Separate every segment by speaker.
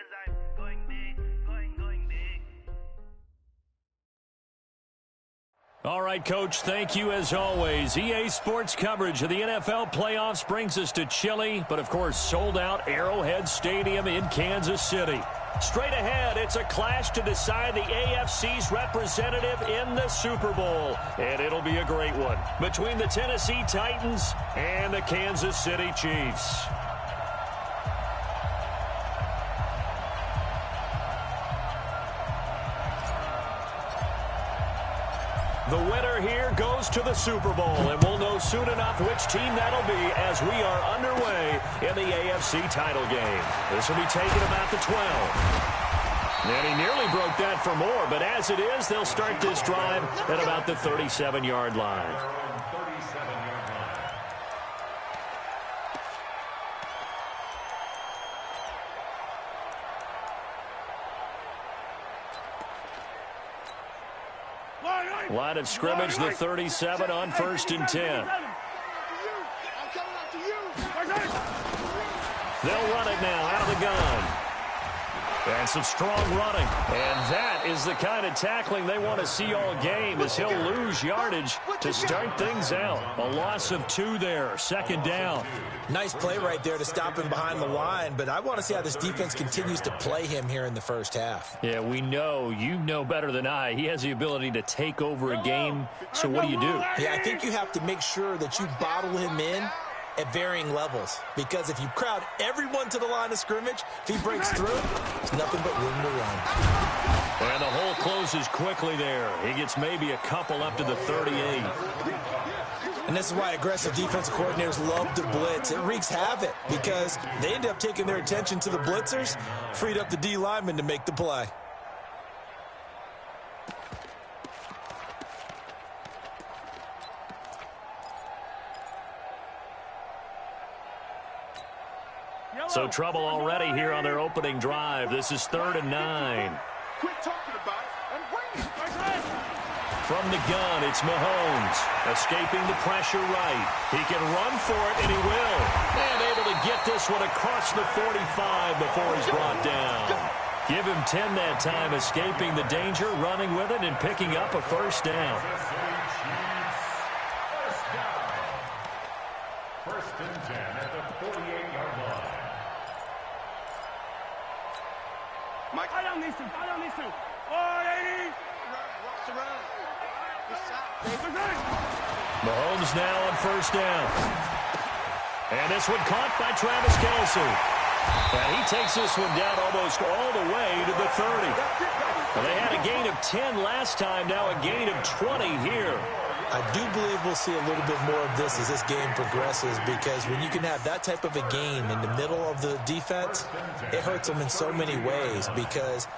Speaker 1: 'cause I'm going big, going big.
Speaker 2: All right, Coach, thank you as always. EA Sports coverage of the NFL playoffs brings us to chilly, but of course sold-out Arrowhead Stadium in Kansas City. Straight ahead, it's a clash to decide the AFC's representative in the Super Bowl. And it'll be a great one between the Tennessee Titans and the Kansas City Chiefs. The winner here goes to the Super Bowl, and we'll know soon enough which team that'll be as we are underway in the AFC title game. This will be taken about the 12. And he nearly broke that for more, but as it is, they'll start this drive at about the 37-yard line. Line of scrimmage, the 37 on 1st and 10. They'll run it now out of the gun. And some strong running. And that is the kind of tackling they want to see all game, as he'll lose yardage to start things out. A loss of 2 there, 2nd down.
Speaker 3: Nice play right there to stop him behind the line, but I want to see how this defense continues to play him here in the first half.
Speaker 2: Yeah, we know, you know better than I, he has the ability to take over a game, so what do?
Speaker 3: Yeah, I think you have to make sure that you bottle him in at varying levels, because if you crowd everyone to the line of scrimmage, if he breaks through, there's nothing but room to run.
Speaker 2: And the hole closes quickly there. He gets maybe a couple up to the 38.
Speaker 3: And this is why aggressive defensive coordinators love to blitz. It wreaks havoc because they end up taking their attention to the blitzers, freed up the D lineman to make the play.
Speaker 2: So trouble already here on their opening drive. This is 3rd and 9.
Speaker 4: Quit talking about it and bring it.
Speaker 2: From the gun, it's Mahomes, escaping the pressure right. He can run for it, and he will. And able to get this one across the 45 before he's brought down. Give him 10 that time, escaping the danger, running with it, and picking up a 1st down.
Speaker 5: First and 10 at the 48-yard line.
Speaker 4: Mike, I don't need to. 480. Walks around.
Speaker 2: Mahomes now on 1st down. And this one caught by Travis Kelce. And he takes this one down almost all the way to the 30. Well, they had a gain of 10 last time, now a gain of 20 here.
Speaker 3: I do believe we'll see a little bit more of this as this game progresses, because when you can have that type of a gain in the middle of the defense, it hurts them in so many ways, because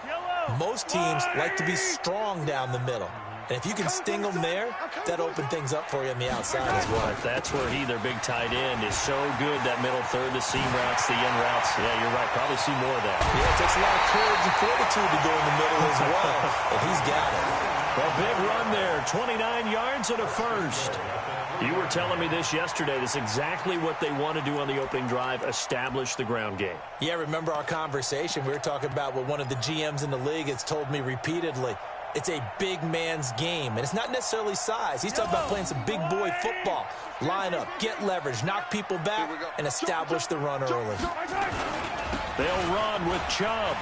Speaker 3: most teams like to be strong down the middle. And if you can sting them there, that opens things up for you on the outside as well.
Speaker 2: That's where their big tight end, is so good, that middle third, the seam routes, the in routes. Yeah, you're right. Probably see more of that.
Speaker 3: Yeah, it takes a lot of courage and fortitude to go in the middle as well, if he's got it.
Speaker 2: A big run there, 29 yards and a 1st. You were telling me this yesterday. This is exactly what they want to do on the opening drive, establish the ground game.
Speaker 3: Yeah, remember our conversation? We were talking about what one of the GMs in the league has told me repeatedly. It's a big man's game, and it's not necessarily size. He's talking about playing some big boy football. Line up, get leverage, knock people back, and establish the run early.
Speaker 2: They'll run with Chubb.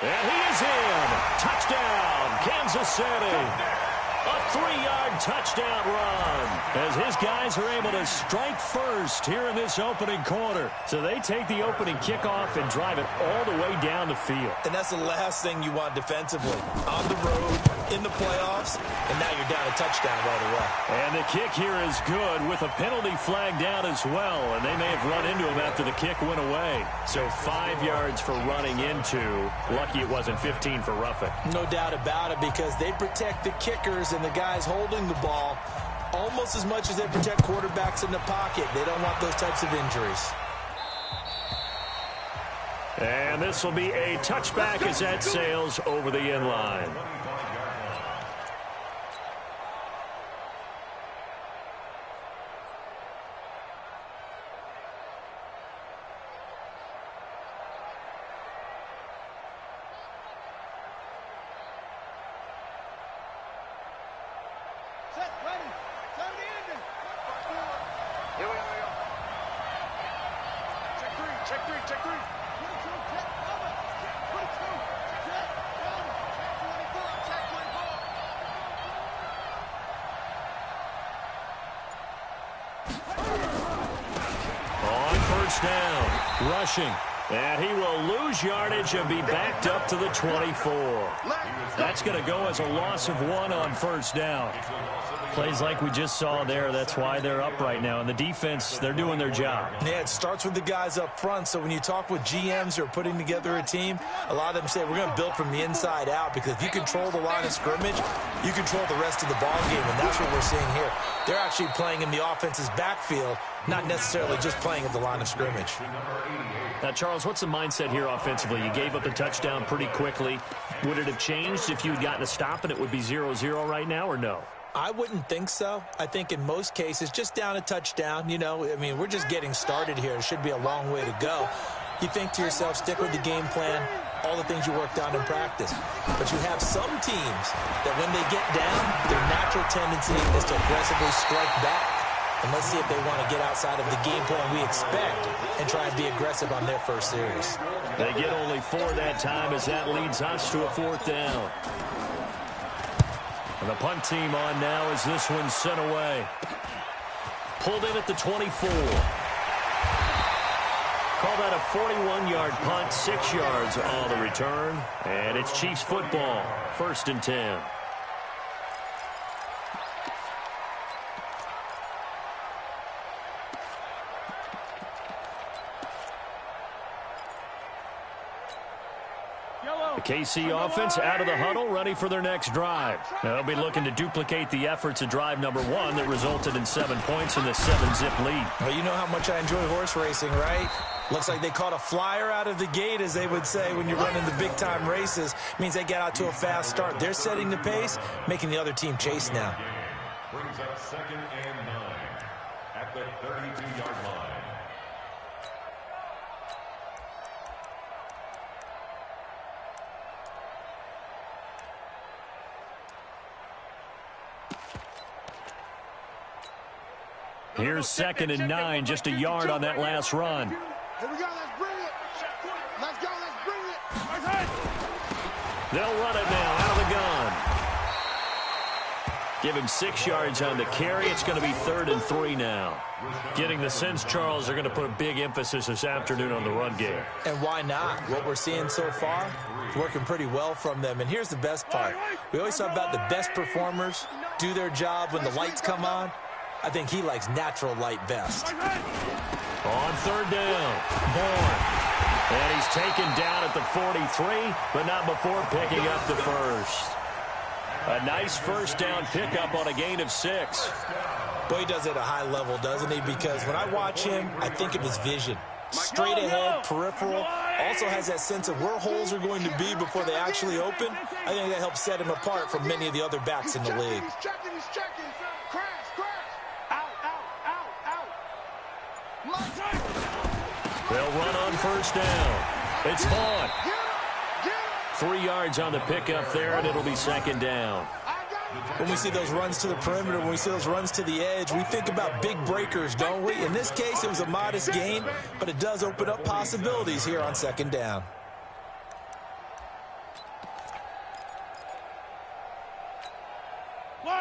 Speaker 2: And he is in. Touchdown, Kansas City. A 3-yard touchdown run as his guys are able to strike first here in this opening quarter. So they take the opening kickoff and drive it all the way down the field.
Speaker 3: And that's the last thing you want defensively. On the road, in the playoffs, and now you're down a touchdown right away.
Speaker 2: And the kick here is good with a penalty flag down as well. And they may have run into him after the kick went away. So 5 yards for running into. Lucky it wasn't 15 for roughing.
Speaker 3: No doubt about it, because they protect the kickers and the guys holding the ball almost as much as they protect quarterbacks in the pocket. They don't want those types of injuries.
Speaker 2: And this will be a touchback as that sails over the end line.
Speaker 4: Here we go. Check three. Check 22. Check 24.
Speaker 2: On first down, rushing. And he will lose yardage and be backed up to the 24. That's going to go as a loss of 1 on first down. Plays like we just saw there. That's why they're up right now. And the defense, they're doing their job.
Speaker 3: Yeah, it starts with the guys up front. So when you talk with GMs who are putting together a team, a lot of them say we're going to build from the inside out, because if you control the line of scrimmage, you control the rest of the ball game, and that's what we're seeing here. They're actually playing in the offense's backfield, not necessarily just playing at the line of scrimmage.
Speaker 2: Now, Charles, what's the mindset here offensively? You gave up the touchdown pretty quickly. Would it have changed if you had gotten a stop and it would be 0-0 right now, or no?
Speaker 3: I wouldn't think so. I think in most cases, just down a touchdown, you know, I mean, we're just getting started here. It should be a long way to go. You think to yourself, stick with the game plan, all the things you worked on in practice. But you have some teams that when they get down, their natural tendency is to aggressively strike back. And let's see if they want to get outside of the game plan we expect and try and be aggressive on their first series.
Speaker 2: They get only 4 that time, as that leads us to a 4th down. And the punt team on now as this one's sent away. Pulled in at the 24. Call that a 41-yard punt, 6 yards on the return. And it's Chiefs football, 1st and 10. The KC offense out of the huddle, ready for their next drive. They'll be looking to duplicate the efforts of drive number 1 that resulted in 7 points in the 7-zip lead.
Speaker 3: Well, you know how much I enjoy horse racing, right? Looks like they caught a flyer out of the gate, as they would say when you're running the big-time races. Means they get out to a fast start. They're setting the pace, making the other team chase now.
Speaker 5: Brings up 2nd and 9 at the 32-yard line.
Speaker 2: Here's 2nd and 9, just a yard on that last run.
Speaker 4: Here we go, let's bring it. Let's go, let's bring it.
Speaker 2: They'll run it now out of the gun. Give him 6 yards on the carry. It's going to be 3rd and 3 now. Getting the sense, Charles, they're going to put a big emphasis this afternoon on the run game.
Speaker 3: And why not? What we're seeing so far is working pretty well from them. And here's the best part. We always talk about the best performers do their job when the lights come on. I think he likes natural light best.
Speaker 2: On 3rd down, Bourne. And he's taken down at the 43, but not before picking up the first. A nice first down pickup on a gain of 6.
Speaker 3: Boy, he does it at a high level, doesn't he? Because when I watch him, I think of his vision. Straight ahead, peripheral. Also has that sense of where holes are going to be before they actually open. I think that helps set him apart from many of the other backs in the league.
Speaker 4: He's checking. Crash. Out.
Speaker 2: They'll run on first down. It's Vaughn. 3 yards on the pickup there, and it'll be 2nd down.
Speaker 3: When we see those runs to the perimeter, when we see those runs to the edge, we think about big breakers, don't we? In this case, it was a modest gain, but it does open up possibilities here on 2nd down.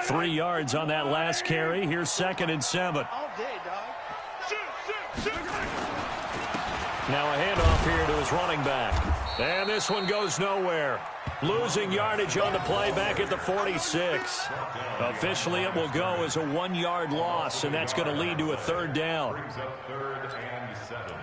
Speaker 2: Three yards on that last carry. Here's 2nd and 7.
Speaker 4: All day, dog.
Speaker 2: Now a handoff here to his running back. And this one goes nowhere. Losing yardage on the play back at the 46. Officially, it will go as a 1-yard loss, and that's going to lead to a 3rd down.
Speaker 5: Brings up 3rd and 7.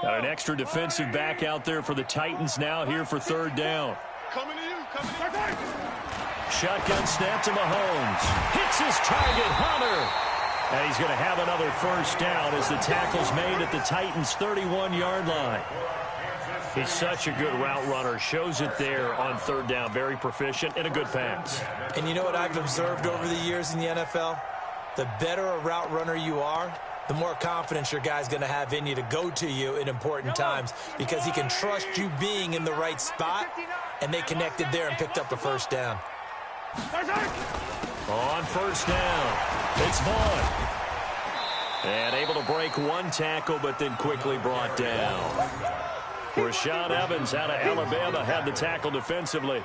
Speaker 2: Got an extra defensive back out there for the Titans now here for 3rd down.
Speaker 4: Coming to you.
Speaker 2: Shotgun snap to Mahomes. Hits his target, Hunter. And he's going to have another first down as the tackle's made at the Titans' 31-yard line. He's such a good route runner. Shows it there on 3rd down. Very proficient and a good pass.
Speaker 3: And you know what I've observed over the years in the NFL? The better a route runner you are, the more confidence your guy's going to have in you to go to you in important times because he can trust you being in the right spot, and they connected there and picked up a first down.
Speaker 2: On first down, it's Vaughn. And able to break one tackle, but then quickly brought down. Rashaan Evans out of Alabama had the tackle defensively.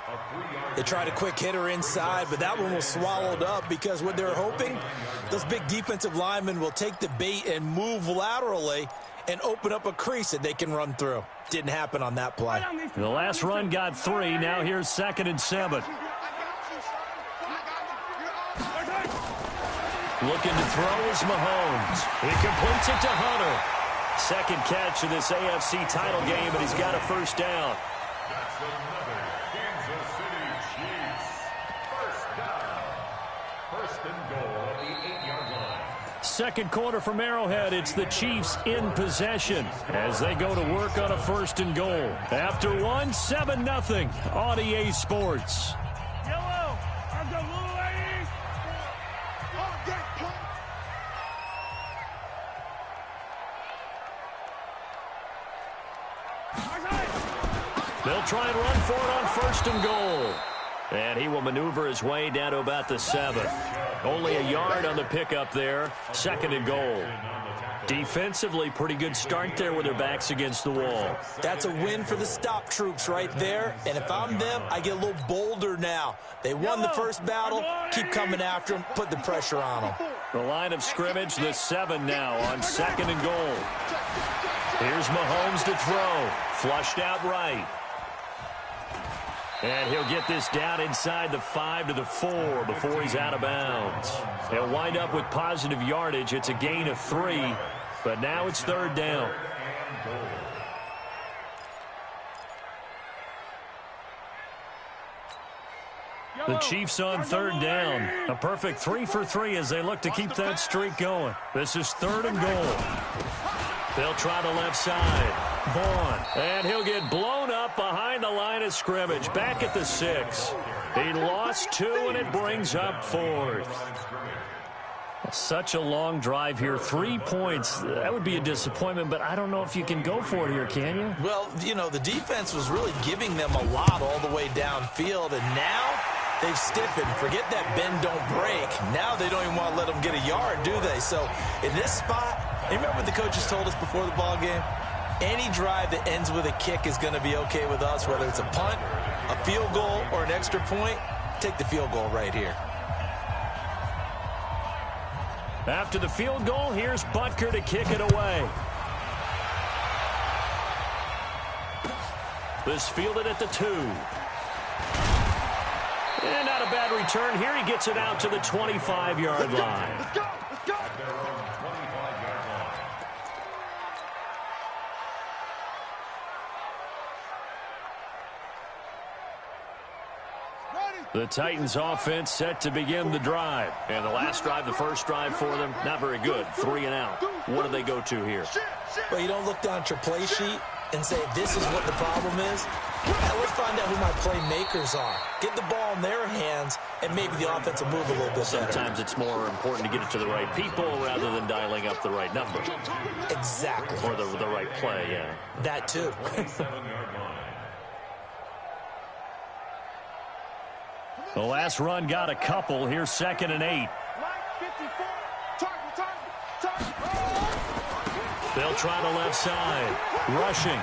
Speaker 3: They tried a quick hitter inside, but that one was swallowed up because what they're hoping, those big defensive linemen will take the bait and move laterally and open up a crease that they can run through. Didn't happen on that play.
Speaker 2: The last run got 3. Now here's 2nd and 7. Looking to throw is Mahomes. He completes it to Hunter. Second catch of this AFC title game, and he's got a first down.
Speaker 5: That's another Kansas City Chiefs. First down. First and goal at the 8-yard line.
Speaker 2: Second quarter from Arrowhead. It's the Chiefs in possession as they go to work on a first and goal. After one, 7-0 on EA Sports.
Speaker 4: Yellow, I'm the blue ladies.
Speaker 2: They'll try and run for it on first and goal. And he will maneuver his way down to about the 7. Only a yard on the pickup there. 2nd and goal. Defensively, pretty good start there with their backs against the wall.
Speaker 3: That's a win for the stop troops right there. And if I'm them, I get a little bolder now. They won the first battle. Keep coming after them. Put the pressure on them.
Speaker 2: The line of scrimmage, the 7 now on 2nd and goal. Here's Mahomes to throw. Flushed out right. And he'll get this down inside the 5 to the 4 before he's out of bounds. He'll wind up with positive yardage. It's a gain of 3, but now it's 3rd down. The Chiefs on 3rd down. A perfect 3 for 3 as they look to keep that streak going. This is 3rd and goal. They'll try the left side. Vaughn. And he'll get blown up behind the line of scrimmage. Back at the 6. He lost 2, and it brings up 4th. Such a long drive here. 3 points. That would be a disappointment, but I don't know if you can go for it here, can you?
Speaker 3: Well, you know, the defense was really giving them a lot all the way downfield, and now they've stiffened. Forget that bend, don't break. Now they don't even want to let them get a yard, do they? So in this spot, remember what the coaches told us before the ball game? Any drive that ends with a kick is going to be okay with us, whether it's a punt, a field goal, or an extra point. Take the field goal right here.
Speaker 2: After the field goal, here's Butker to kick it away. This fielded at the 2. And not a bad return here. He gets it out to the 25-yard line.
Speaker 4: Let's go.
Speaker 2: The Titans offense set to begin the drive. And the last drive, the first drive for them, not very good. 3 and out. What do they go to here?
Speaker 3: Well, you don't look down at your play sheet and say, this is what the problem is. Now, let's find out who my playmakers are. Get the ball in their hands, and maybe the offense will move a little bit better.
Speaker 2: Sometimes it's more important to get it to the right people rather than dialing up the right number.
Speaker 3: Exactly.
Speaker 2: Or the right play, yeah.
Speaker 3: That too.
Speaker 2: The last run got a couple. Here's 2nd and 8. They'll try the left side. Rushing.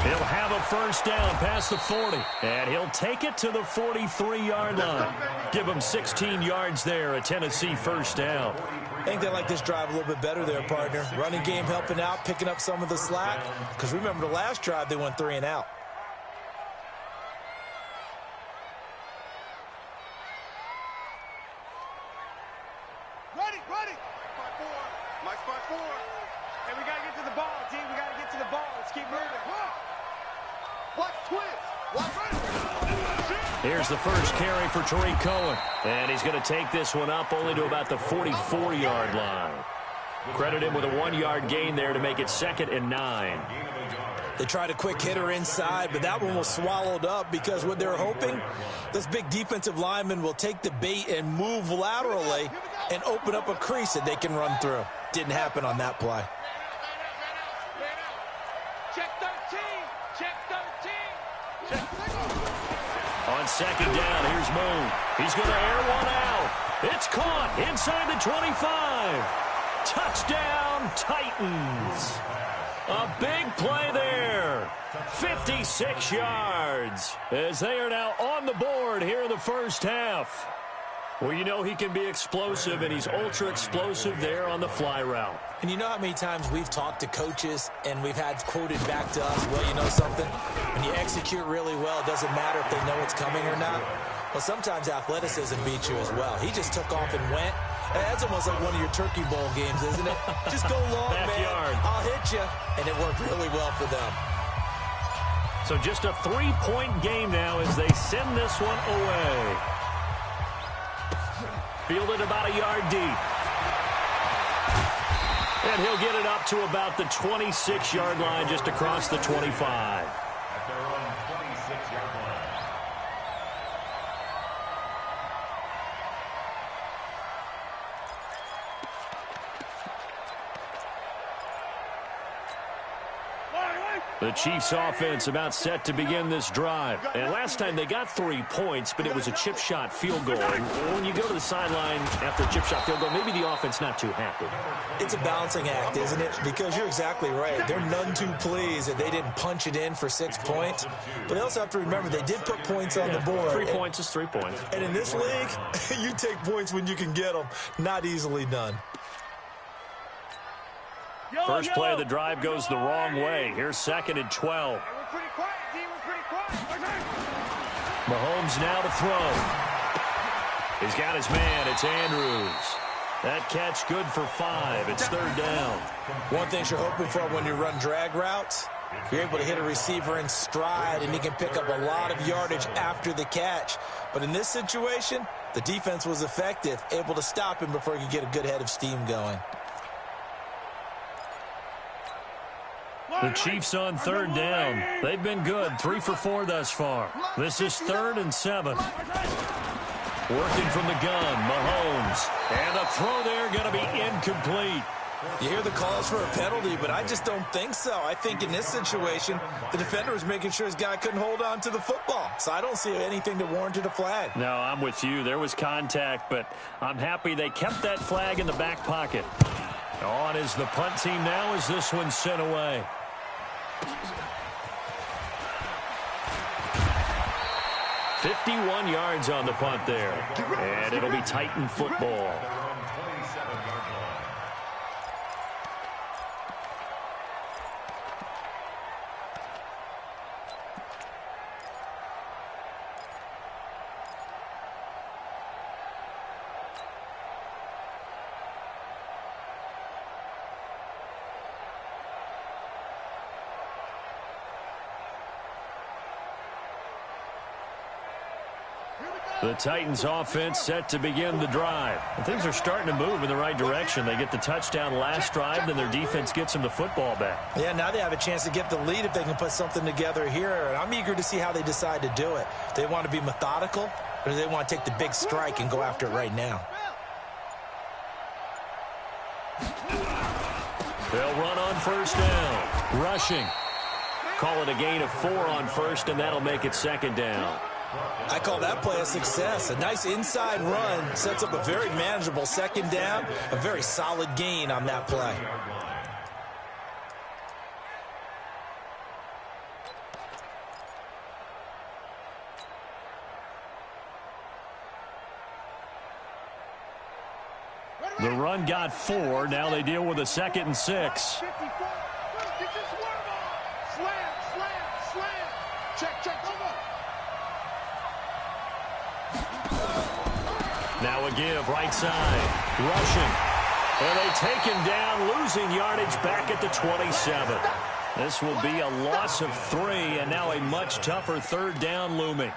Speaker 2: He'll have a first down past the 40. And he'll take it to the 43-yard line. Give him 16 yards there, a Tennessee first down.
Speaker 3: I think they like this drive a little bit better there, partner. Running game helping out, picking up some of the slack. Because remember the last drive, they went 3 and out.
Speaker 4: Mike spot 4. Hey, we got to get to the ball, G. We got to get to the ball. Let's keep moving. Watch twist.
Speaker 2: Here's the first carry for Tariq Cohen. And he's going to take this one up only to about the 44-yard line. Credit him with a 1-yard gain there to make it 2nd and 9.
Speaker 3: They tried a quick hitter inside, but that one was swallowed up because what they're hoping, this big defensive lineman will take the bait and move laterally and open up a crease that they can run through. Didn't happen on that play.
Speaker 4: Check 13. Check 13. Check 13.
Speaker 2: On second down, here's Moon. He's going to air one out. It's caught inside the 25. Touchdown, Titans. A big play there. 56 yards as they are now on the board here in the first half. Well, you know he can be explosive, and he's ultra-explosive there on the fly route.
Speaker 3: And you know how many times we've talked to coaches and we've had quoted back to us, well, you know something? When you execute really well, it doesn't matter if they know it's coming or not. Well, sometimes athleticism beats you as well. He just took off and went. That's almost like one of your Turkey Bowl games, isn't it? Just go long,
Speaker 2: Backyard.
Speaker 3: man. I'll hit you. And it worked really well for them.
Speaker 2: So just a 3-point game now as they send this one away. Fielded about a yard deep. And he'll get it up to about the 26-yard line, just across the 25.
Speaker 5: At their own 26-yard line.
Speaker 2: The Chiefs offense about set to begin this drive. And last time they got 3 points, but it was a chip shot field goal. And when you go to the sideline after a chip shop field goal, maybe the offense not too happy.
Speaker 3: It's a balancing act, isn't it? Because you're exactly right. They're none too pleased that they didn't punch it in for 6 points. But they also have to remember they did put points on the board.
Speaker 2: 3 points is 3 points.
Speaker 3: And in this league, you take points when you can get them. Not easily done.
Speaker 2: First play of the drive goes the wrong way. Here's second and 12.
Speaker 4: We're pretty quiet, D. We're pretty quiet.
Speaker 2: Mahomes now to throw. He's got his man. It's Andrews. That catch good for 5. It's third down.
Speaker 3: One thing you're hoping for when you run drag routes, you're able to hit a receiver in stride, and he can pick up a lot of yardage after the catch. But in this situation, the defense was effective, able to stop him before he could get a good head of steam going.
Speaker 2: The Chiefs on third down. They've been good. 3 for 4 thus far. This is 3rd and 7. Working from the gun, Mahomes. And the throw there going to be incomplete.
Speaker 3: You hear the calls for a penalty, but I just don't think so. I think in this situation, the defender was making sure his guy couldn't hold on to the football. So I don't see anything that warranted a flag.
Speaker 2: No, I'm with you. There was contact, but I'm happy they kept that flag in the back pocket. On is the punt team now as this one's sent away. "51 yards on the punt there. And it'll be Titan football. The Titans offense set to begin the drive. And things are starting to move in the right direction. They get the touchdown last drive, then their defense gets them the football back.
Speaker 3: Yeah, now they have a chance to get the lead if they can put something together here. And I'm eager to see how they decide to do it. Do they want to be methodical, or do they want to take the big strike and go after it right now?
Speaker 2: They'll run on first down. Rushing. Call it a gain of 4 on first, and that'll make it second down.
Speaker 3: I call that play a success. A nice inside run sets up a very manageable second down, a very solid gain on that play.
Speaker 2: The run got 4. Now they deal with a 2nd and 6.
Speaker 4: 54. Get this swerve on. Slam, slam, slam. Check, check, over.
Speaker 2: Now a give, right side. Rushing. And they take him down, losing yardage back at the 27. This will be a loss of 3, and now a much tougher third down looming.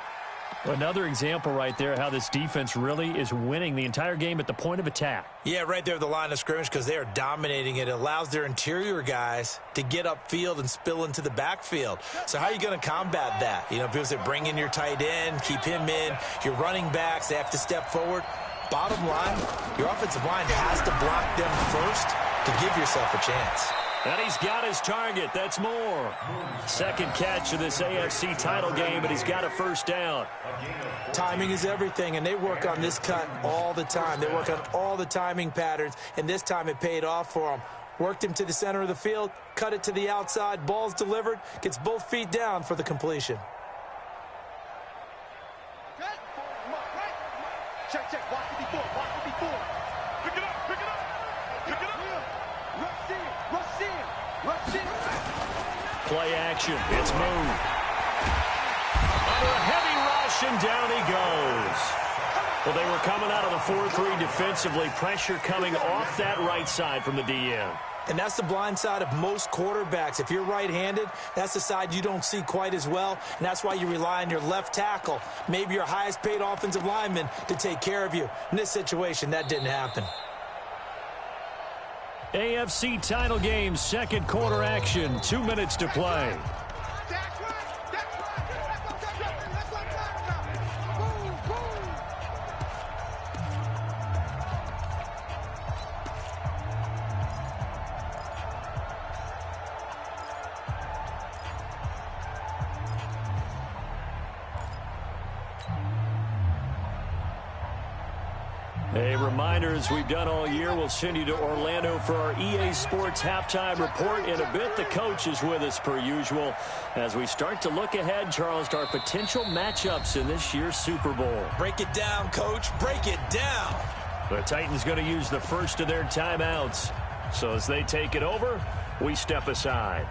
Speaker 2: Another example right there how this defense really is winning the entire game at the point of attack.
Speaker 3: Yeah, right there at the line of scrimmage because they are dominating it. It allows their interior guys to get upfield and spill into the backfield. So how are you going to combat that? You know, people say bring in your tight end, keep him in. Your running backs, they have to step forward. Bottom line, your offensive line has to block them first to give yourself a chance.
Speaker 2: And he's got his target. That's more. Second catch of this AFC title game, but he's got a first down.
Speaker 3: Timing is everything, and they work on this cut all the time. They work on all the timing patterns, and this time it paid off for them. Worked him to the center of the field, cut it to the outside, ball's delivered, gets both feet down for the completion.
Speaker 4: Check, watch it before. Pick it up. Rush in.
Speaker 2: Play action. It's moved. Under a heavy rush, and down he goes. Well, they were coming out of the 4-3 defensively. Pressure coming off that right side from the DN.
Speaker 3: And that's the blind side of most quarterbacks. If you're right-handed, that's the side you don't see quite as well, and that's why you rely on your left tackle, maybe your highest-paid offensive lineman, to take care of you. In this situation, that didn't happen.
Speaker 2: AFC title game, second quarter action, 2 minutes to play. A reminder, as we've done all year, we'll send you to Orlando for our EA Sports halftime report. In a bit, the coach is with us per usual as we start to look ahead, Charles, to our potential matchups in this year's Super Bowl.
Speaker 3: Break it down, Coach. Break it down.
Speaker 2: The Titans going to use the first of their timeouts. So as they take it over, we step aside.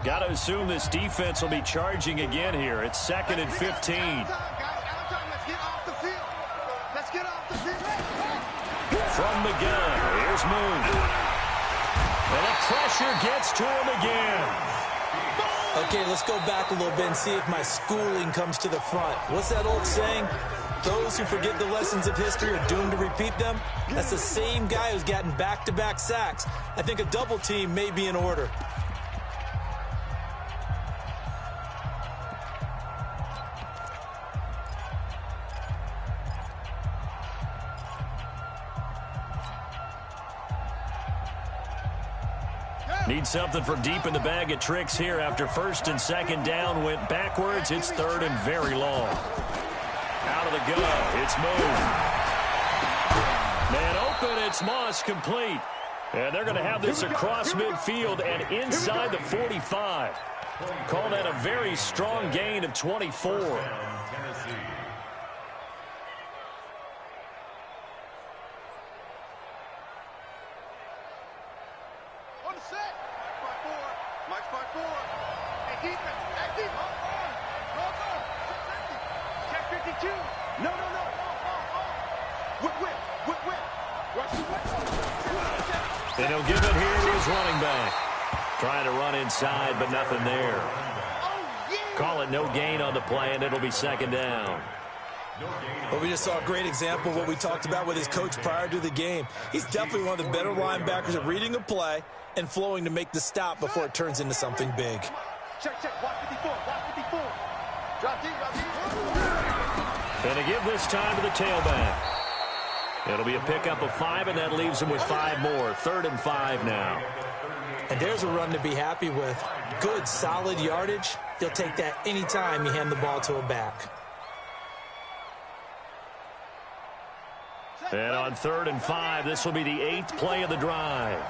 Speaker 2: Got to assume this defense will be charging again here. It's 2nd and 15.
Speaker 4: Let's get off the field.
Speaker 2: From the gun, here's Moon. And the pressure gets to him again.
Speaker 3: Okay, let's go back a little bit and see if my schooling comes to the front. What's that old saying? Those who forget the lessons of history are doomed to repeat them. That's the same guy who's gotten back-to-back sacks. I think a double team may be in order.
Speaker 2: Need something from deep in the bag of tricks here after 1st and 2nd down went backwards. It's 3rd and very long. Out of the gun. It's Moon. Man open. It's Moss complete. And they're going to have this across midfield and inside the 45. Call that a very strong gain of 24. And he'll give it here to his running back. Trying to run inside, but nothing there. Call it no gain on the play, and it'll be 2nd down.
Speaker 3: Well, we just saw a great example of what we talked about with his coach prior to the game. He's definitely one of the better linebackers at reading a play and flowing to make the stop before it turns into something big.
Speaker 4: Check. Watch 54. Drop deep.
Speaker 2: And to give this time to the tailback. It'll be a pickup of 5, and that leaves him with 5 more. 3rd and 5 now.
Speaker 3: And there's a run to be happy with. Good, solid yardage. You'll take that anytime you hand the ball to a back.
Speaker 2: And on 3rd and 5, this will be the 8th play of the drive.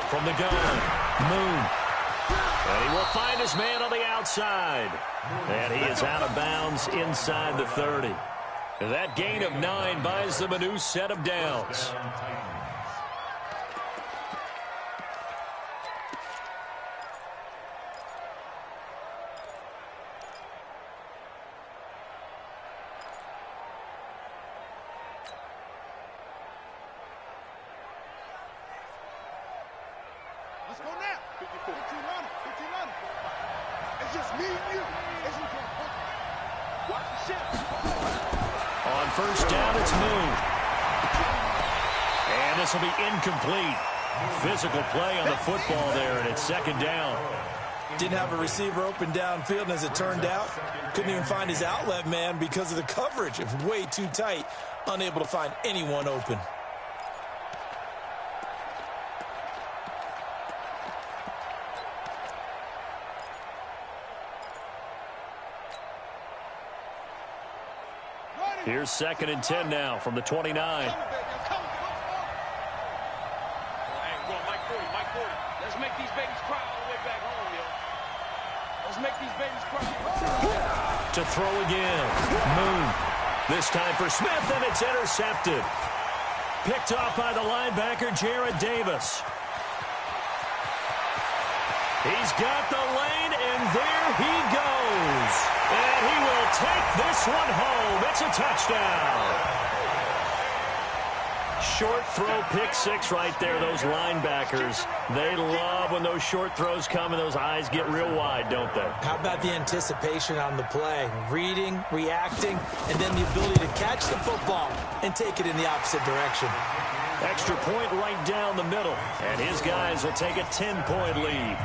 Speaker 2: From the gun, Moon. And he will find his man on the outside. And he is out of bounds inside the 30. That gain of 9 buys them a new set of downs.
Speaker 4: Let's go now. 54. 15 on it. It's just me and you. As you can. Watch the shift.
Speaker 2: On first down, it's Moon. And this will be incomplete. Physical play on the football there, and it's second down.
Speaker 3: Didn't have a receiver open downfield, and as it turned out, couldn't even find his outlet man because of the coverage. It was way too tight, unable to find anyone open.
Speaker 2: Here's 2nd and 10 now from the 29.
Speaker 4: Let's make these babies cry all the way back home, yo. Let's make these babies cry.
Speaker 2: To throw again. Moon. This time for Smith, and it's intercepted. Picked off by the linebacker, Jarrad Davis. He's got the lane, and there he goes. And he will take this one home. It's a touchdown. Short throw, pick six right there. Those linebackers, they love when those short throws come and those eyes get real wide, don't they?
Speaker 3: How about the anticipation on the play? Reading, reacting, and then the ability to catch the football and take it in the opposite direction.
Speaker 2: Extra point right down the middle, and his guys will take a 10-point lead.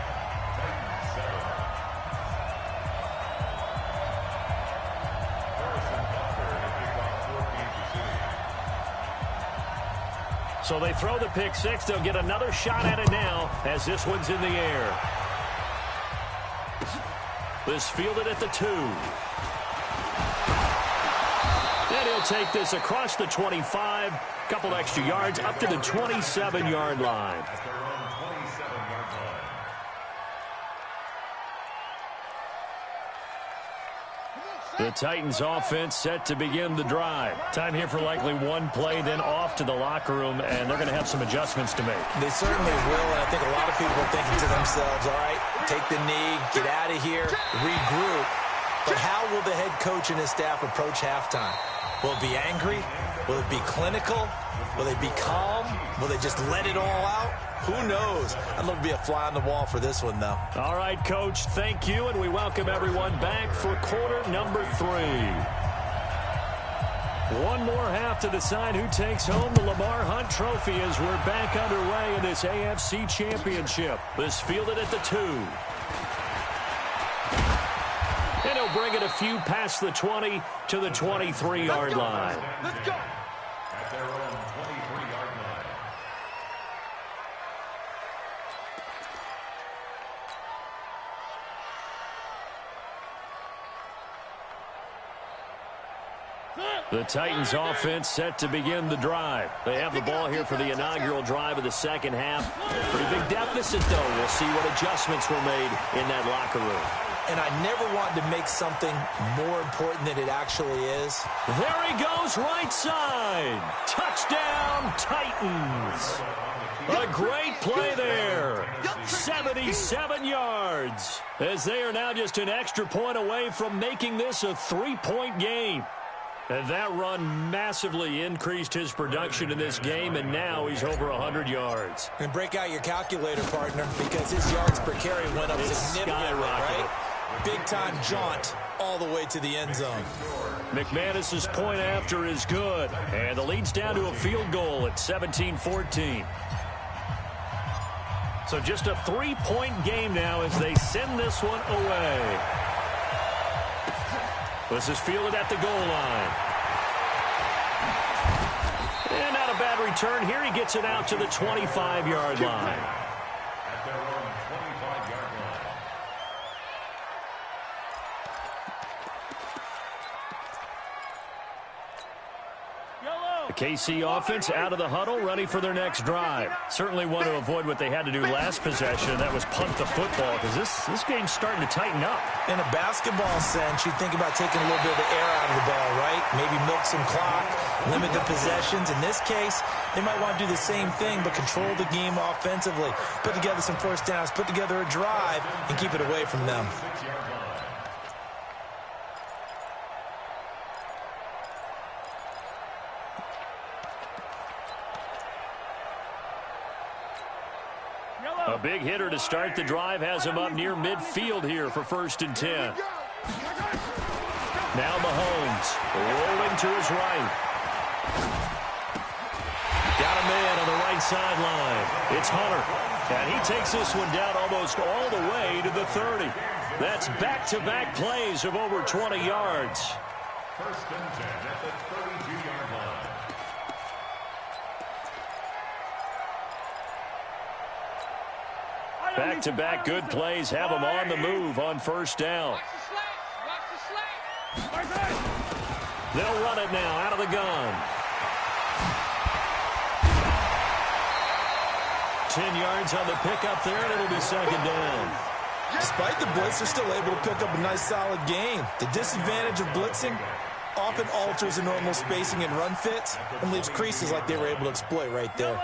Speaker 2: So they throw the pick six. They'll get another shot at it now as this one's in the air. This fielded at the 2. And he'll take this across the 25. Couple extra yards up to the 27-yard line. The Titans offense set to begin the drive. Time here for likely one play, then off to the locker room, and they're going to have some adjustments to make.
Speaker 3: They certainly will, and I think a lot of people are thinking to themselves, all right, take the knee, get out of here, regroup. But how will the head coach and his staff approach halftime? Will it be angry? Will it be clinical? Will they be calm? Will they just let it all out? Who knows? I'd love to be a fly on the wall for this one, though.
Speaker 2: All right, Coach, thank you, and we welcome everyone back for quarter number 3. One more half to decide who takes home the Lamar Hunt Trophy as we're back underway in this AFC Championship. This fielded at the 2. And he'll bring it a few past the 20 to the 23-yard line.
Speaker 4: Let's go.
Speaker 5: At their own 23-yard line.
Speaker 2: The Titans offense set to begin the drive. They have the ball here for the inaugural drive of the second half. Pretty big deficit, though. We'll see what adjustments were made in that locker room.
Speaker 3: And I never wanted to make something more important than it actually is.
Speaker 2: There he goes, right side. Touchdown, Titans. A great play there. 77 yards. As they are now just an extra point away from making this a 3-point game. And that run massively increased his production in this game, and now he's over 100 yards.
Speaker 3: And break out your calculator, partner, because his yards per carry went up significantly, right? Big-time jaunt all the way to the end zone.
Speaker 2: McManus's point after is good, and the lead's down to a field goal at 17-14. So just a 3-point game now as they send this one away. This is fielded at the goal line. And not a bad return here. He gets it out to the 25-yard line.
Speaker 5: At their own 25-yard line.
Speaker 2: The KC offense out of the huddle, ready for their next drive. Certainly want to avoid what they had to do last possession, and that was punt the football, because this game's starting to tighten up.
Speaker 3: In a basketball sense, you think about taking a little bit of the air out of the ball, right? Maybe milk some clock, limit the possessions. In this case, they might want to do the same thing, but control the game offensively. Put together some first downs, put together a drive, and keep it away from them.
Speaker 2: A big hitter to start the drive has him up near midfield here for 1st and 10. Now Mahomes rolling to his right. Got a man on the right sideline. It's Hunter. And he takes this one down almost all the way to the 30. That's back-to-back plays of over 20 yards.
Speaker 5: First and 10 at the 32-yard line.
Speaker 2: Back-to-back good plays have him on the move on first down.
Speaker 4: Watch the slack.
Speaker 2: They'll run it now out of the gun. 10 yards on the pickup there, and it'll be second down.
Speaker 3: Despite the blitz, they're still able to pick up a nice, solid gain. The disadvantage of blitzing often alters the normal spacing and run fits and leaves creases like they were able to exploit right there.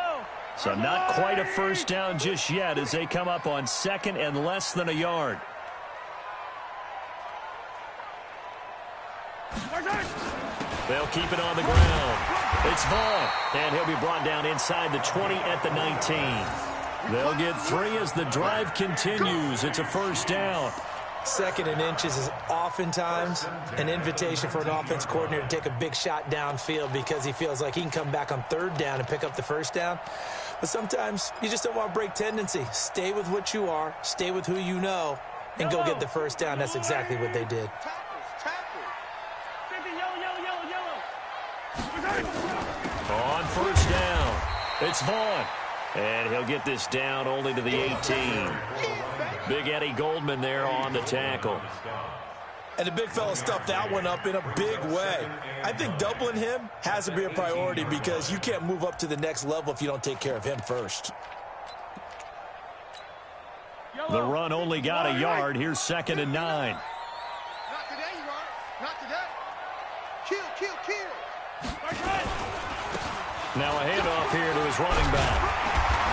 Speaker 2: So not quite a first down just yet as they come up on second and less than a yard. They'll keep it on the ground. It's Vaughn, and he'll be brought down inside the 20 at the 19. They'll get 3 as the drive continues. It's a first down.
Speaker 3: Second and inches is oftentimes an invitation for an offense coordinator to take a big shot downfield because he feels like he can come back on third down and pick up the first down. But sometimes you just don't want to break tendency. Stay with what you are, stay with who you know, and go get the first down. That's exactly what they did.
Speaker 2: On first down, it's Vaughn. And he'll get this down only to the 18. Big Eddie Goldman there on the tackle.
Speaker 3: And the big fella stuffed that one up in a big way. I think doubling him has to be a priority because you can't move up to the next level if you don't take care of him first.
Speaker 2: The run only got a yard. Here's second and 9.
Speaker 4: Not today, you are. Not today. Kill.
Speaker 2: Now a handoff here to his running back.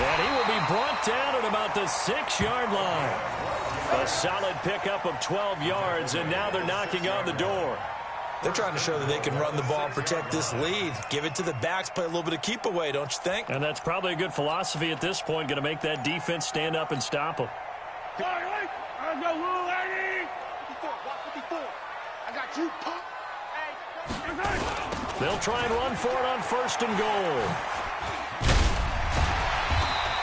Speaker 2: And he will be brought down at about the 6-yard line. A solid pickup of 12 yards, and now they're knocking on the door.
Speaker 3: They're trying to show that they can run the ball and protect this lead. Give it to the backs, play a little bit of keep away, don't you think?
Speaker 2: And that's probably a good philosophy at this point, going to make that defense stand up and stop them.
Speaker 4: 54, watch 54. I got you, punk. Hey.
Speaker 2: They'll try and run for it on first and goal.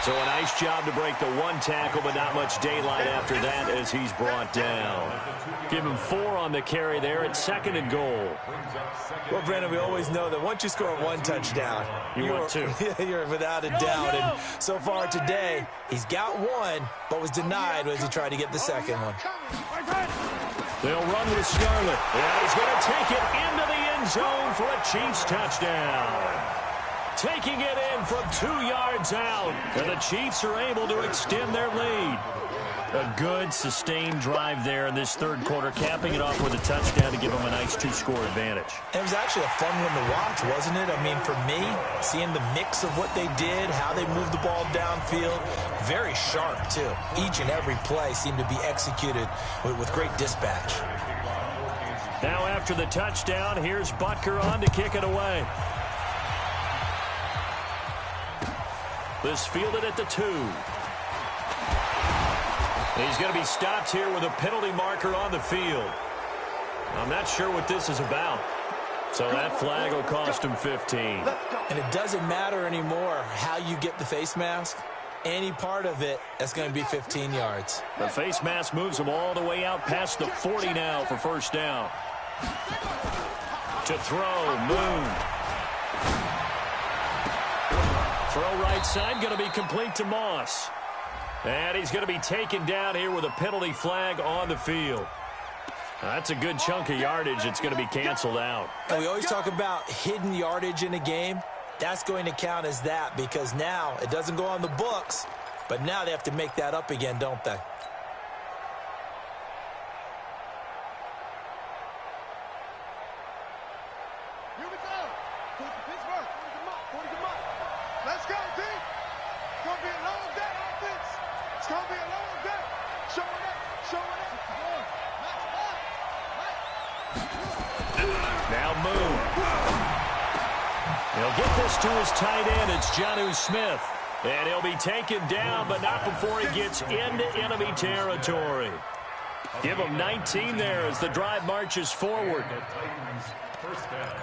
Speaker 2: So a nice job to break the one tackle, but not much daylight after that as he's brought down. Give him 4 on the carry there at second and goal.
Speaker 3: Well, Brandon, we always know that once you score one touchdown, you're without a doubt. And so far today, he's got one, but was denied as he tried to get the second one.
Speaker 2: They'll run with Scarlett. And he's going to take it into the end zone for a Chiefs touchdown. Taking it in from 2 yards out. And the Chiefs are able to extend their lead. A good, sustained drive there in this third quarter, capping it off with a touchdown to give them a nice 2-score advantage.
Speaker 3: It was actually a fun one to watch, wasn't it? I mean, for me, seeing the mix of what they did, how they moved the ball downfield, very sharp, too. Each and every play seemed to be executed with great dispatch.
Speaker 2: Now after the touchdown, here's Butker on to kick it away. This fielded at the 2. He's going to be stopped here with a penalty marker on the field. I'm not sure what this is about. So that flag will cost him 15.
Speaker 3: And it doesn't matter anymore how you get the face mask. Any part of it, that's going to be 15 yards.
Speaker 2: The face mask moves him all the way out past the 40 now for first down. To throw, Moon. Throw right side, going to be complete to Moss. And he's going to be taken down here with a penalty flag on the field. Now, that's a good chunk of yardage. It's going to be canceled out.
Speaker 3: And we always talk about hidden yardage in a game. That's going to count as that because now it doesn't go on the books, but now they have to make that up again, don't they?
Speaker 4: Here we go. Pittsburgh. 40 come up. Let's go, D. It's going to be a long day, offense. It's going to be a long day. Showing up.
Speaker 2: Now Moon. He'll get this to his tight end. It's Jonnu Smith. And he'll be taken down, but not before he gets into enemy territory. Give them 19 there as the drive marches forward.
Speaker 5: The Titans, first down.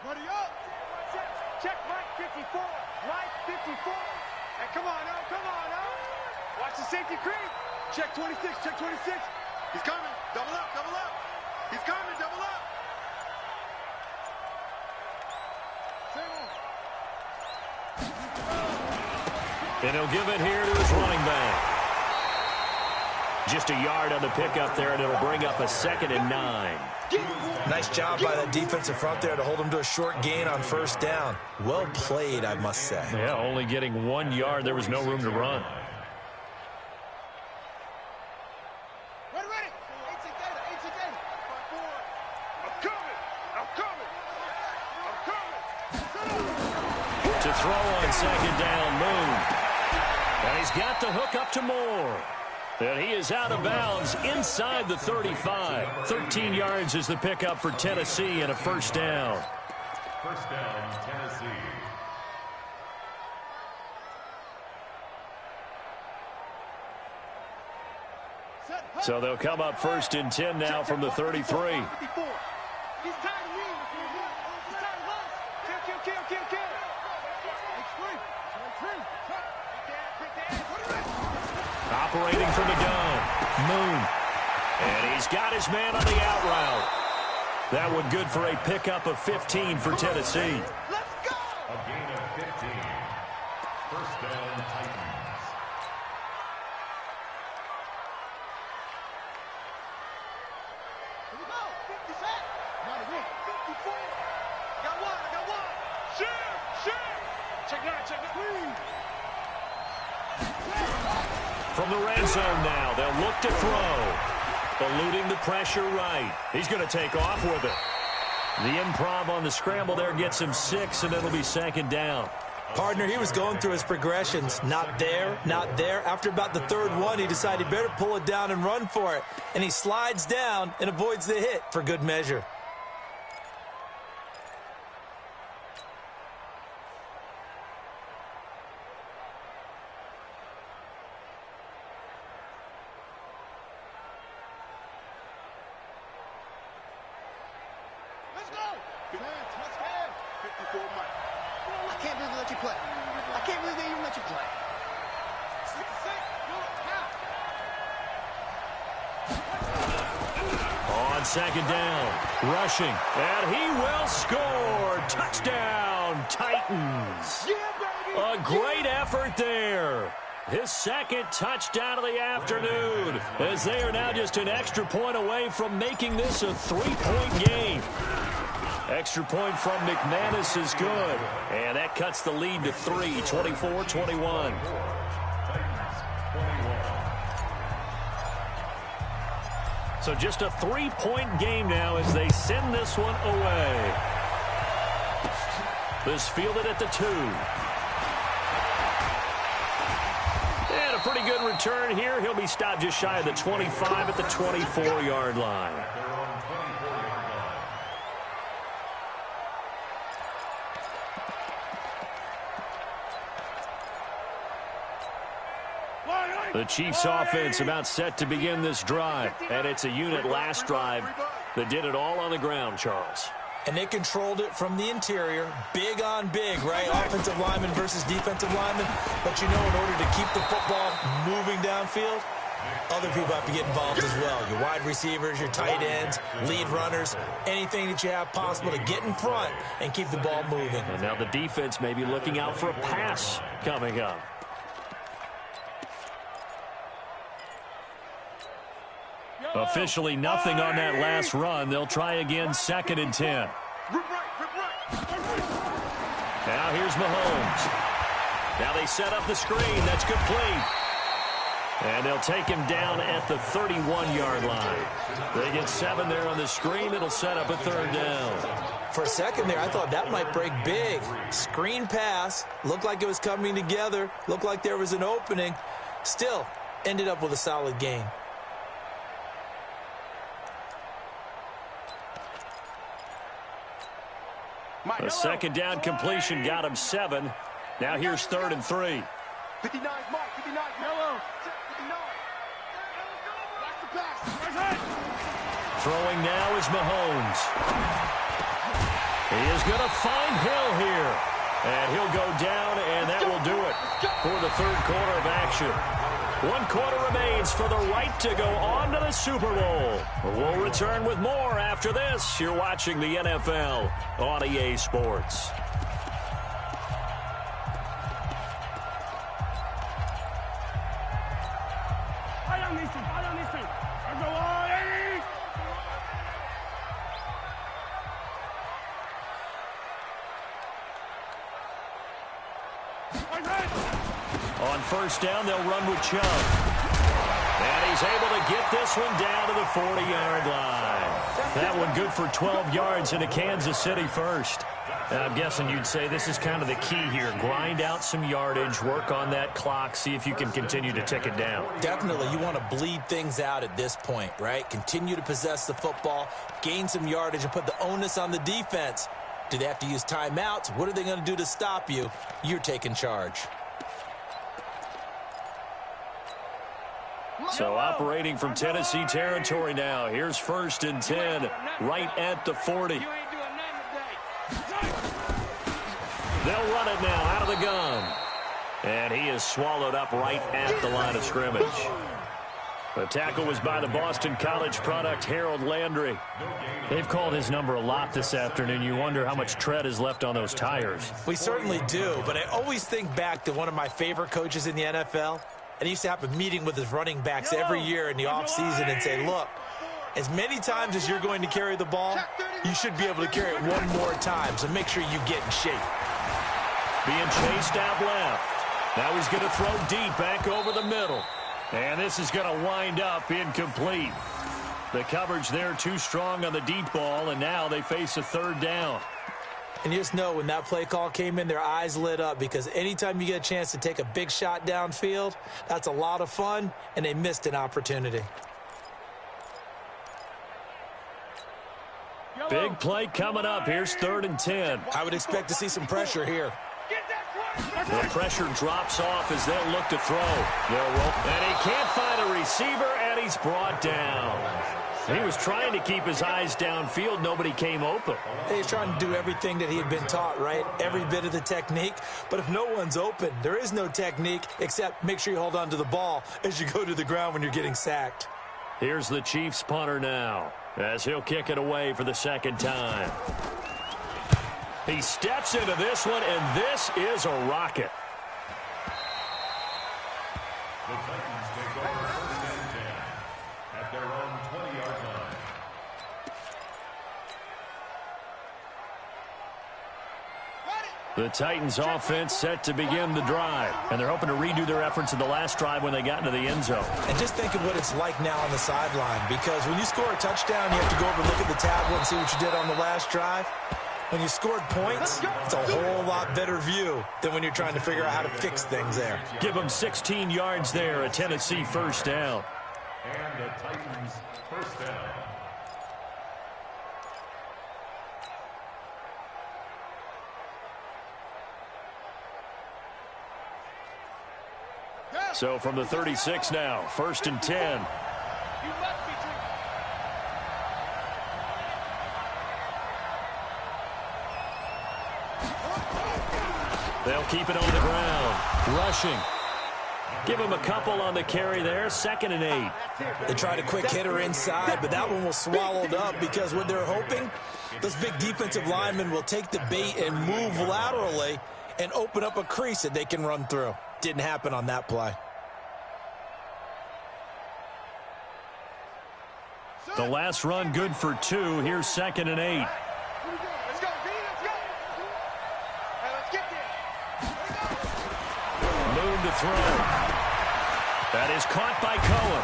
Speaker 4: Buddy up. Check right 54. Right 54. Hey, come on now. Come on now. Watch the safety creep. Check 26. Check 26. He's coming. Double up. Double up. He's coming. Double up.
Speaker 2: And he'll give it here to his running back. Just a yard on the pickup there, and it'll bring up a 2nd and 9.
Speaker 3: Nice job by that defensive front there to hold him to a short gain on first down. Well played, I must say.
Speaker 2: Yeah, only getting 1 yard. There was no room to run.
Speaker 4: Ready, ready. I'm coming. I'm coming. I'm coming.
Speaker 2: To throw on 2nd down, Moon. And he's got the hook up to Moore. And he is out of bounds inside the 35. 13 yards is the pickup for Tennessee and a first down.
Speaker 5: First down, Tennessee.
Speaker 2: So they'll come up 1st and 10 now from the 33.
Speaker 4: He's tired of me. He's tired of us. Kill.
Speaker 2: Operating from the gun, Moon. And he's got his man on the out route. That one good for a pickup of 15 for Tennessee.
Speaker 4: Let's go.
Speaker 5: A gain of 15. First down, Titans.
Speaker 4: Here we go. 50 set. 54. I got one. Shoot. Check that.
Speaker 2: From the red zone now, they'll look to throw. Eluding the pressure right. He's going to take off with it. The improv on the scramble there gets him 6, and it'll be 2nd down.
Speaker 3: Partner, he was going through his progressions. Not there, not there. After about the 3rd one, he decided he better pull it down and run for it. And he slides down and avoids the hit for good measure.
Speaker 4: Let's go. 54 Mike. I can't believe they let you play. I can't believe they even let you play. 66.
Speaker 2: On 2nd down, rushing, and he will score. Touchdown, Titans.
Speaker 4: Yeah, baby.
Speaker 2: A great effort there. His 2nd touchdown of the afternoon, as they are now just an extra point away from making this a 3-point game. Extra point from McManus is good, and that cuts the lead to 3, 24-21. So just a 3-point game now as they send this one away. This fielded at the 2. And a pretty good return here. He'll be stopped just shy of the 25 at the 24-yard line. The Chiefs offense about set to begin this drive. And it's a unit last drive that did it all on the ground, Charles.
Speaker 3: And they controlled it from the interior. Big on big, right? Offensive lineman versus defensive lineman. But you know, in order to keep the football moving downfield, other people have to get involved as well. Your wide receivers, your tight ends, lead runners, anything that you have possible to get in front and keep the ball moving.
Speaker 2: And now the defense may be looking out for a pass coming up. Officially nothing on that last run. They'll try again, 2nd and 10. Now here's Mahomes. Now they set up the screen. That's complete. And they'll take him down at the 31-yard line. They get 7 there on the screen. It'll set up a 3rd down.
Speaker 3: For a second there, I thought that might break big. Screen pass. Looked like it was coming together. Looked like there was an opening. Still, ended up with a solid gain.
Speaker 2: A second down completion got him 7. Now here's 3rd and 3.
Speaker 4: 59, Mike, 59, yellow. 59. Watch the pass.
Speaker 2: Throwing now is Mahomes. He is going to find Hill here. And he'll go down, and that will do it for the 3rd quarter of action. 1 quarter remains for the right to go on to the Super Bowl. We'll return with more after this. You're watching the NFL on EA Sports. On 1st down, they'll run with Chubb. And he's able to get this one down to the 40-yard line. That one good for 12 yards into Kansas City 1st. And I'm guessing you'd say this is kind of the key here. Grind out some yardage, work on that clock, see if you can continue to tick it down.
Speaker 3: Definitely, you want to bleed things out at this point, right? Continue to possess the football, gain some yardage, and put the onus on the defense. Do they have to use timeouts? What are they going to do to stop you? You're taking charge.
Speaker 2: So operating from Tennessee territory now. Here's 1st and 10, right at the 40. They'll run it now out of the gun. And he is swallowed up right at the line of scrimmage. The tackle was by the Boston College product, Harold Landry. They've called his number a lot this afternoon. You wonder how much tread is left on those tires.
Speaker 3: We certainly do, but I always think back to one of my favorite coaches in the NFL. And he used to have a meeting with his running backs every year in the offseason and say, look, as many times as you're going to carry the ball, you should be able to carry it one more time. So make sure you get in shape.
Speaker 2: Being chased out left. Now he's going to throw deep back over the middle. And this is going to wind up incomplete. The coverage there too strong on the deep ball, and now they face a 3rd down.
Speaker 3: And you just know when that play call came in, their eyes lit up because anytime you get a chance to take a big shot downfield, that's a lot of fun, and they missed an opportunity.
Speaker 2: Big play coming up. Here's 3rd and 10.
Speaker 3: I would expect to see some pressure here.
Speaker 2: The pressure drops off as they'll look to throw. And he can't find a receiver, and he's brought down. He was trying to keep his eyes downfield. Nobody came open.
Speaker 3: He's trying to do everything that he had been taught, right? Every bit of the technique. But if no one's open, there is no technique except make sure you hold on to the ball as you go to the ground when you're getting sacked.
Speaker 2: Here's the Chiefs punter now as he'll kick it away for the 2nd time. He steps into this one, and this is a rocket.
Speaker 5: The Titans take over 1st and 10 at their own 20-yard line.
Speaker 2: The Titans offense set to begin the drive, and they're hoping to redo their efforts in the last drive when they got into the end zone.
Speaker 3: And just think of what it's like now on the sideline, because when you score a touchdown, you have to go over and look at the tablet and see what you did on the last drive. When you scored points, it's a whole lot better view than when you're trying to figure out how to fix things there.
Speaker 2: Give them 16 yards there, a Tennessee 1st down.
Speaker 5: And the Titans 1st down.
Speaker 2: So from the 36 now, 1st and 10. They'll keep it on the ground. Rushing. Give him a couple on the carry there. 2nd and 8.
Speaker 3: They tried a quick hitter inside, but that one was swallowed up because what they're hoping, those big defensive linemen will take the bait and move laterally and open up a crease that they can run through. Didn't happen on that play.
Speaker 2: The last run good for 2. Here's 2nd and 8.
Speaker 4: Let's go, B, let's go. Hey, let's get there.
Speaker 2: Moon to throw. That is caught by Cohen.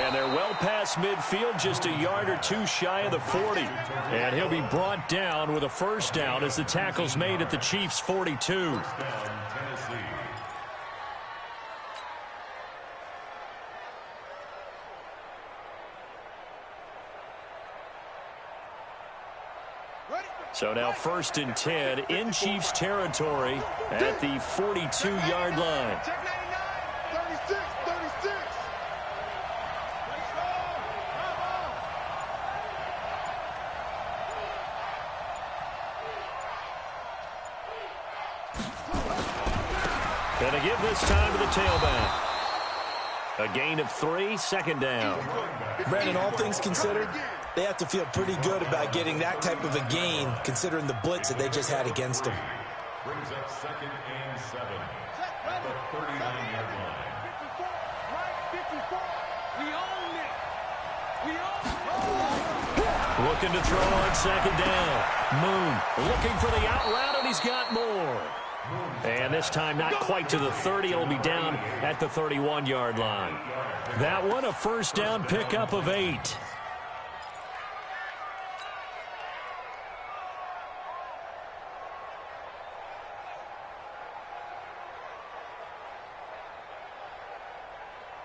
Speaker 2: And they're well past midfield, just a yard or two shy of the 40. And he'll be brought down with a 1st down as the tackle's made at the Chiefs' 42.
Speaker 4: Ready?
Speaker 2: So now 1st and 10 in Chiefs territory at the 42-yard line.
Speaker 4: Check 99, 36, 36.
Speaker 2: Going to give this time to the tailback. A gain of 3, 2nd down.
Speaker 3: Brandon, all things considered, they have to feel pretty good about getting that type of a gain, considering the blitz that they just had against them.
Speaker 5: Brings up 2nd and 7 at the 39-yard line.
Speaker 4: 54, right 54. We own it. We own it.
Speaker 2: Looking to throw on 2nd down. Moon looking for the out route, and he's got more. And this time not quite to the 30. It'll be down at the 31-yard line. That one, a 1st down pickup of 8.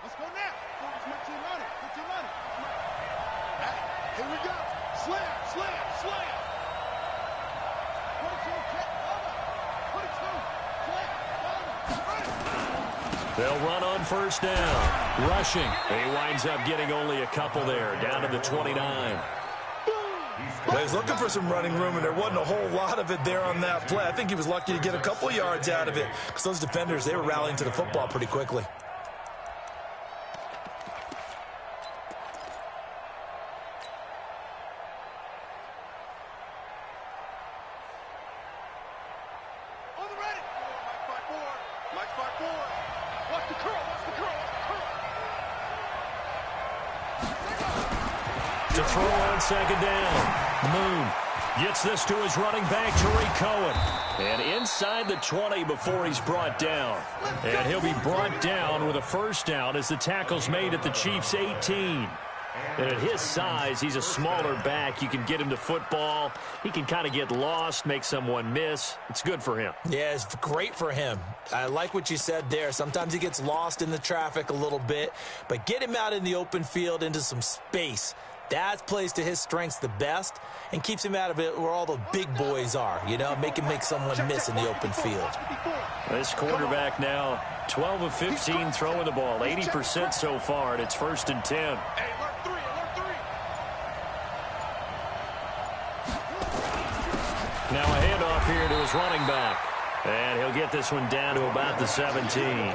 Speaker 4: Let's go now. Put your money. Put your money. Hey, here we go. Slam, slam, slam. 22, check, over. 22, check, over.
Speaker 2: They'll run on 1st down. Rushing. He winds up getting only a couple there, down to the 29.
Speaker 3: Well, he's looking for some running room, and there wasn't a whole lot of it there on that play. I think he was lucky to get a couple yards out of it, because those defenders, they were rallying to the football pretty quickly.
Speaker 2: To throw on 2nd down. Moon gets this to his running back, Tariq Cohen. And inside the 20 before he's brought down. And he'll be brought down with a 1st down as the tackle's made at the Chiefs' 18. And at his size, he's a smaller back. You can get him to football. He can kind of get lost, make someone miss. It's good for him.
Speaker 3: Yeah, it's great for him. I like what you said there. Sometimes he gets lost in the traffic a little bit, but get him out in the open field into some space. That plays to his strengths the best and keeps him out of it where all the big boys are, you know, make someone miss in the open field.
Speaker 2: This quarterback now 12 of 15 throwing the ball, 80% so far, and it's 1st and 10.
Speaker 4: Hey, alert 3, alert 3.
Speaker 2: Now a handoff here to his running back. And he'll get this one down to about the 17.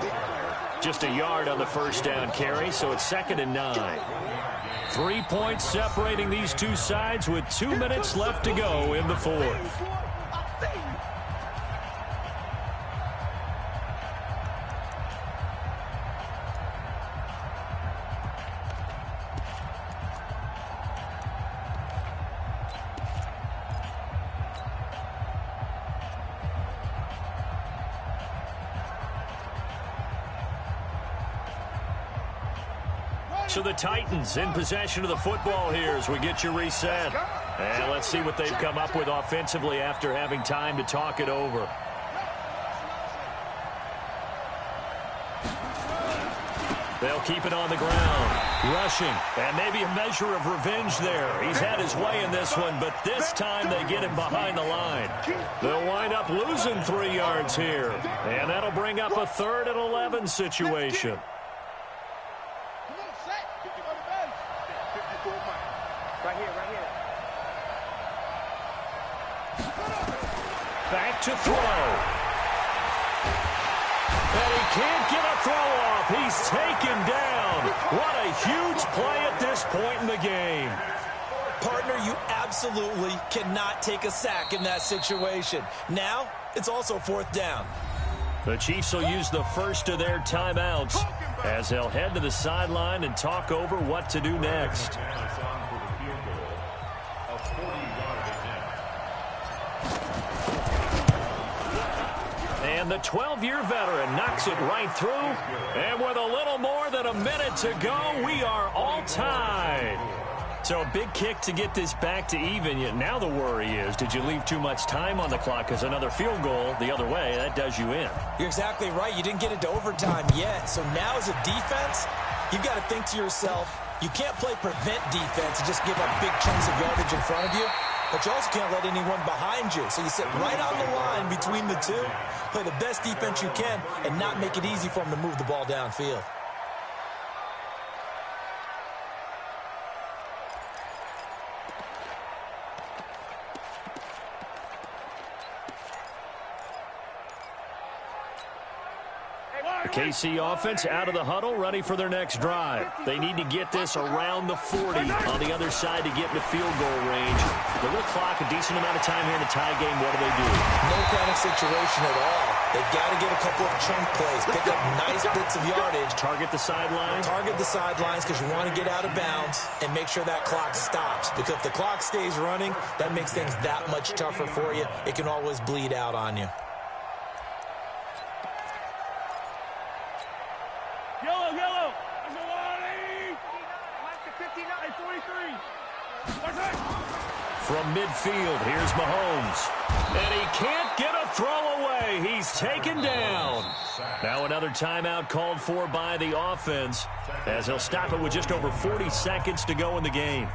Speaker 2: Just a yard on the 1st down carry, so it's 2nd and 9. 3 points separating these two sides with 2 minutes left to go in the 4th. So the Titans in possession of the football here as we get you reset. And let's see what they've come up with offensively after having time to talk it over. They'll keep it on the ground. Rushing. And maybe a measure of revenge there. He's had his way in this one, but this time they get him behind the line. They'll wind up losing 3 yards here. And that'll bring up a 3rd and 11 situation.
Speaker 4: Right here, right here.
Speaker 2: Back to throw. And he can't get a throw off. He's taken down. What a huge play at this point in the game.
Speaker 3: Partner, you absolutely cannot take a sack in that situation. Now, it's also 4th down.
Speaker 2: The Chiefs will use the first of their timeouts as they'll head to the sideline and talk over what to do next. And the 12-year veteran knocks it right through. And with a little more than a minute to go, we are all tied. So a big kick to get this back to even. Yet now the worry is, did you leave too much time on the clock? Because another field goal the other way, that does you in.
Speaker 3: You're exactly right. You didn't get into overtime yet. So now as a defense, you've got to think to yourself, you can't play prevent defense and just give up big chunks of yardage in front of you. but you also can't let anyone behind you. So you sit right on the line between the two, play the best defense you can, and not make it easy for them to move the ball downfield.
Speaker 2: The KC offense out of the huddle, ready for their next drive. They need to get this around the 40 on the other side to get into field goal range. They're going to clock a decent amount of time here in the tie game. What do?
Speaker 3: No panic situation at all. They've got to get a couple of chunk plays, pick up nice bits of yardage.
Speaker 2: Target the sidelines.
Speaker 3: Target the sidelines because you want to get out of bounds and make sure that clock stops. Because if the clock stays running, that makes things that much tougher for you. It can always bleed out on you.
Speaker 4: Yellow.
Speaker 2: From midfield, here's Mahomes. And he can't get a throw away. He's taken down. Now another timeout called for by the offense, as he'll stop it with just over 40 seconds to go in the game.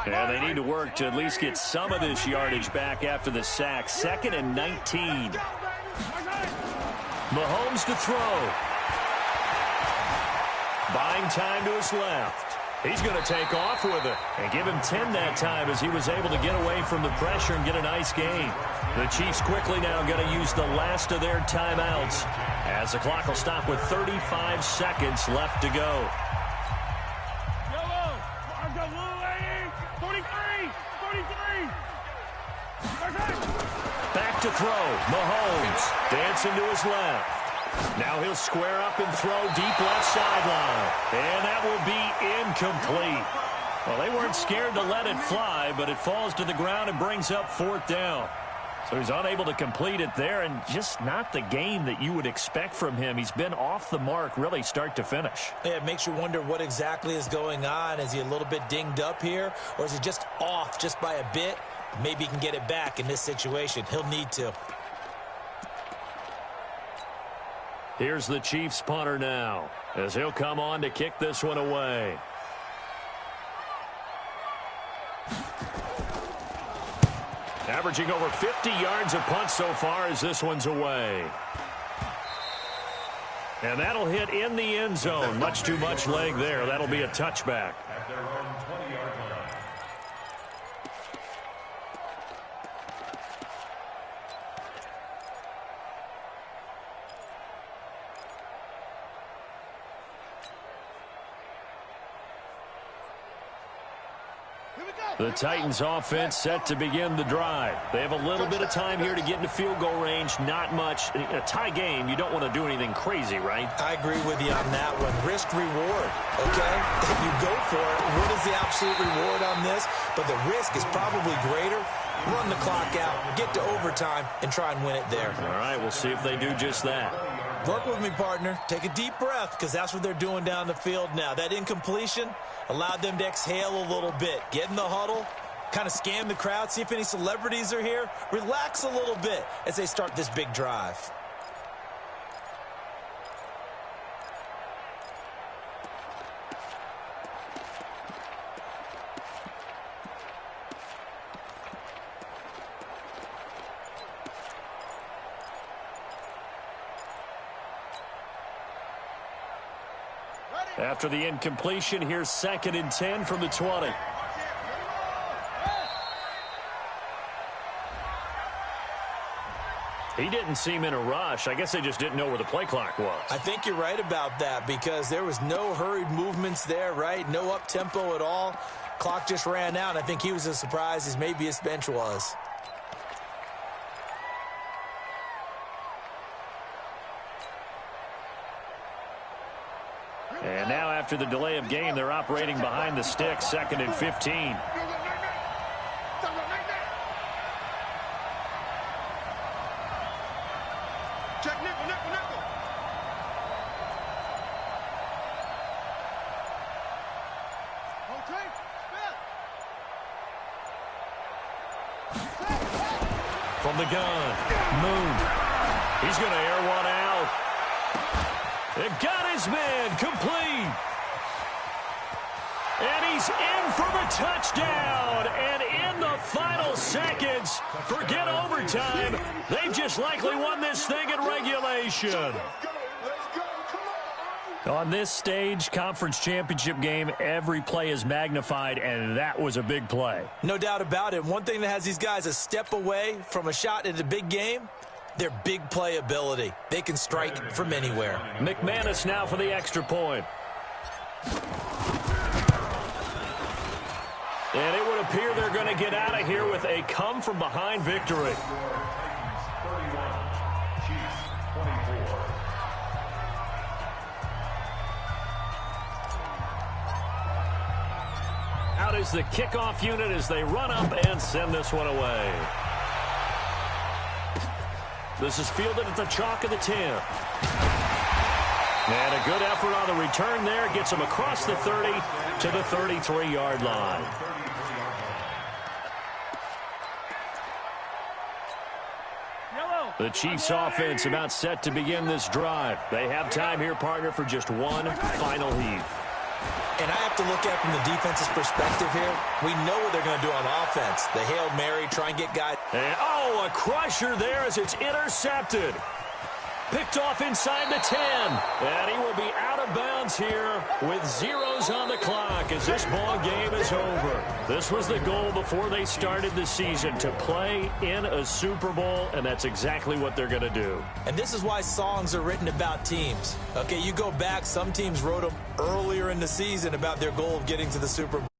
Speaker 2: And they need to work to at least get some of this yardage back after the sack. 2nd and 19. Mahomes to throw. Buying time to his left. He's going to take off with it and give him 10 that time as he was able to get away from the pressure and get a nice gain. The Chiefs quickly now going to use the last of their timeouts as the clock will stop with 35 seconds left to go. Back to throw. Mahomes dancing to his left. Now he'll square up and throw deep left sideline. And that will be incomplete. Well, they weren't scared to let it fly, but it falls to the ground and brings up 4th down. So he's unable to complete it there, and just not the game that you would expect from him. He's been off the mark really start to finish.
Speaker 3: Yeah, it makes you wonder what exactly is going on. Is he a little bit dinged up here, or is he just off just by a bit? Maybe he can get it back in this situation. He'll need to.
Speaker 2: Here's the Chiefs punter now, as he'll come on to kick this one away. Averaging over 50 yards a punt so far as this one's away. And that'll hit in the end zone. Much too much leg there. That'll be a touchback.
Speaker 5: At their own 20-yard line.
Speaker 2: The Titans offense set to begin the drive. They have a little bit of time here to get into field goal range. Not much. In a tie game, you don't want to do anything crazy, right?
Speaker 3: I agree with you on that one. Risk reward, okay? If you go for it, what is the absolute reward on this? But the risk is probably greater. Run the clock out, get to overtime, and try and win it there.
Speaker 2: All right, we'll see if they do just that.
Speaker 3: Work with me, partner. Take a deep breath, because that's what they're doing down the field now. That incompletion allowed them to exhale a little bit. Get in the huddle, kind of scan the crowd, see if any celebrities are here. Relax a little bit as they start this big drive.
Speaker 2: After the incompletion, here's 2nd and 10 from the 20. He didn't seem in a rush. I guess they just didn't know where the play clock was.
Speaker 3: I think you're right about that because there was no hurried movements there, right? No up-tempo at all. Clock just ran out. I think he was as surprised as maybe his bench was.
Speaker 2: And now after the delay of game, they're operating behind the stick, 2nd and 15.
Speaker 4: Check nickel.
Speaker 2: From the gun, Moon. He's going to air one out. It got his man complete. And he's in for the touchdown. And in the final seconds, forget overtime, they've just likely won this thing in regulation. On this stage, conference championship game, every play is magnified, and that was a big play.
Speaker 3: No doubt about it. One thing that has these guys a step away from a shot in a big game, their big play ability. They can strike from anywhere.
Speaker 2: McManus now for the extra point. And it would appear they're going to get out of here with a come-from-behind victory. Out is the kickoff unit as they run up and send this one away. This is fielded at the chalk of the 10. And a good effort on the return there. Gets him across the 30 to the 33-yard line. The Chiefs offense about set to begin this drive. They have time here, partner, for just one final heave.
Speaker 3: And I have to look at it from the defense's perspective here. We know what they're going to do on offense. The Hail Mary, try and get guys.
Speaker 2: And, a crusher there as it's intercepted. Picked off inside the 10. And he will be out of bounds here with zeros on the clock as this ball game is over. This was the goal before they started the season, to play in a Super Bowl, and that's exactly what they're going to do.
Speaker 3: And this is why songs are written about teams. Okay, you go back, some teams wrote them earlier in the season about their goal of getting to the Super Bowl.